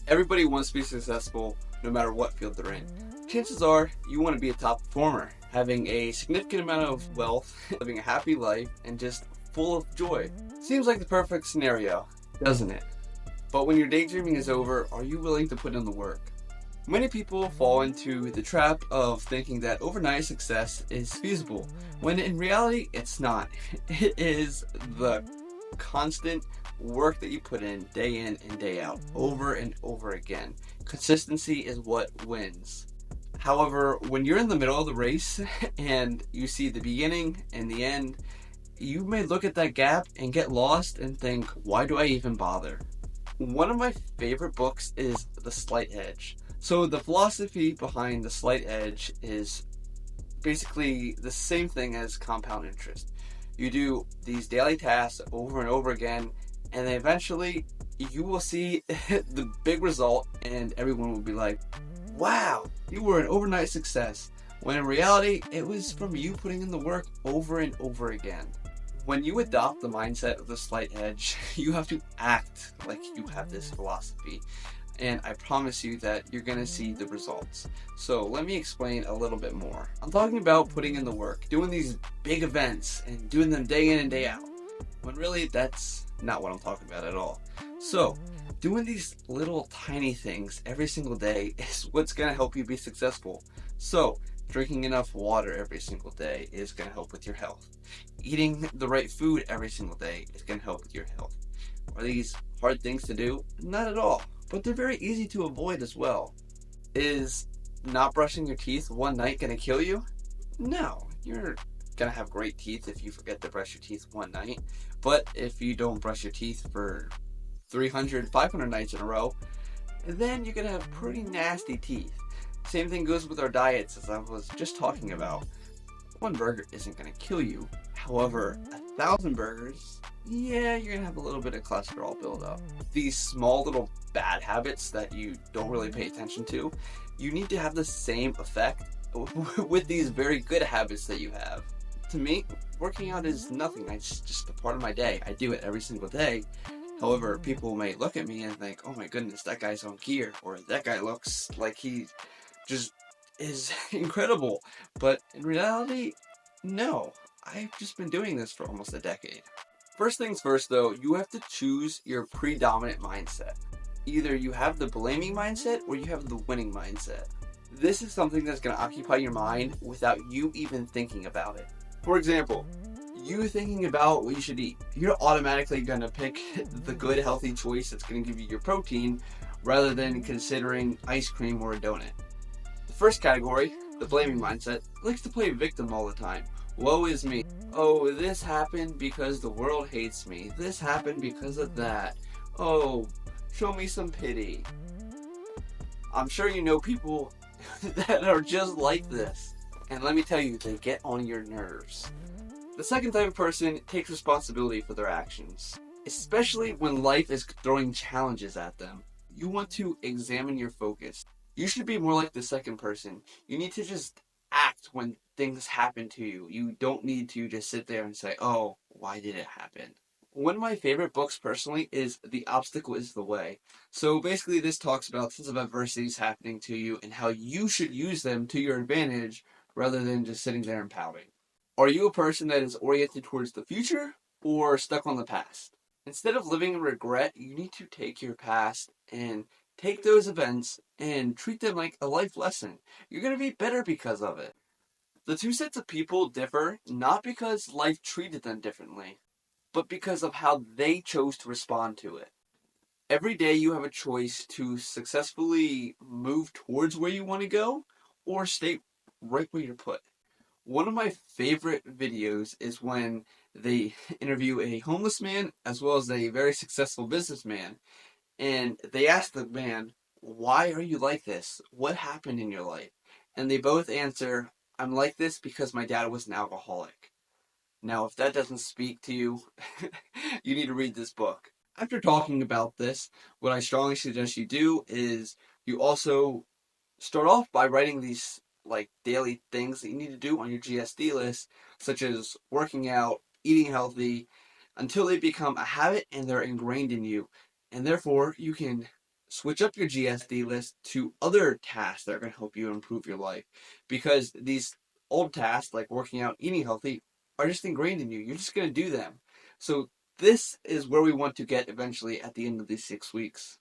Everybody wants to be successful no matter what field they're in. Chances are you want to be a top performer, having a significant amount of wealth, living a happy life, and just full of joy. Seems like the perfect scenario, doesn't it? But when your daydreaming is over, are you willing to put in the work? Many people fall into the trap of thinking that overnight success is feasible, when in reality it's not. It is the constant work that you put in and day out, over and over again. Consistency is what wins. However, when you're in the middle of the race and you see the beginning and the end, you may look at that gap and get lost and think, why do I even bother? One of my favorite books is The Slight Edge. So, the philosophy behind The Slight Edge is basically the same thing as compound interest. You do these daily tasks over and over again, and then eventually you will see the big result, and everyone will be like, wow, you were an overnight success. When in reality, it was from you putting in the work over and over again. When you adopt the mindset of the slight edge, you have to act like you have this philosophy. And I promise you that you're going to see the results. So let me explain a little bit more. I'm talking about putting in the work, doing these big events and doing them day in and day out, when really that's not what I'm talking about at all. So doing these little tiny things every single day is what's going to help you be successful. So drinking enough water every single day is going to help with your health. Eating the right food every single day is going to help with your health. Are these hard things to do? Not at all, but they're very easy to avoid as well. Is not brushing your teeth one night going to kill you? No, you're going to have great teeth if you forget to brush your teeth one night, but if you don't brush your teeth for 300, 500 nights in a row, then you're going to have pretty nasty teeth. Same thing goes with our diets, as I was just talking about. One burger isn't going to kill you. However, 1,000 burgers, yeah, you're going to have a little bit of cholesterol buildup. These small little bad habits that you don't really pay attention to, you need to have the same effect with these very good habits that you have. To me, working out is nothing. It's just a part of my day. I do it every single day. However, people may look at me and think, oh my goodness, that guy's on gear, or that guy looks like he just is incredible. But in reality, no. I've just been doing this for almost a decade. First things first though, you have to choose your predominant mindset. Either you have the blaming mindset or you have the winning mindset. This is something that's going to occupy your mind without you even thinking about it. For example, you thinking about what you should eat, you're automatically going to pick the good healthy choice that's going to give you your protein rather than considering ice cream or a donut. The first category, the blaming mindset, likes to play victim all the time. Woe is me. Oh, this happened because the world hates me. This happened because of that. Oh, show me some pity. I'm sure you know people that are just like this. And let me tell you, they get on your nerves. The second type of person takes responsibility for their actions, especially when life is throwing challenges at them. You want to examine your focus. You should be more like the second person. You need to just act when things happen to you. You don't need to just sit there and say, oh, why did it happen? One of my favorite books personally is The Obstacle is the Way. So basically this talks about tons of adversities happening to you and how you should use them to your advantage rather than just sitting there and pouting. Are you a person that is oriented towards the future or stuck on the past? Instead of living in regret, you need to take your past and take those events and treat them like a life lesson. You're going to be better because of it. The two sets of people differ not because life treated them differently, but because of how they chose to respond to it. Every day you have a choice to successfully move towards where you want to go or stay right where you're put. One of my favorite videos is when they interview a homeless man as well as a very successful businessman. And they ask the man, why are you like this? What happened in your life? And they both answer, I'm like this because my dad was an alcoholic. Now, if that doesn't speak to you, you need to read this book. After talking about this, what I strongly suggest you do is you also start off by writing these like daily things that you need to do on your GSD list, such as working out, eating healthy, until they become a habit and they're ingrained in you. And therefore, you can switch up your GSD list to other tasks that are going to help you improve your life, because these old tasks like working out, eating healthy are just ingrained in you. You're just going to do them. So this is where we want to get eventually at the end of these 6 weeks.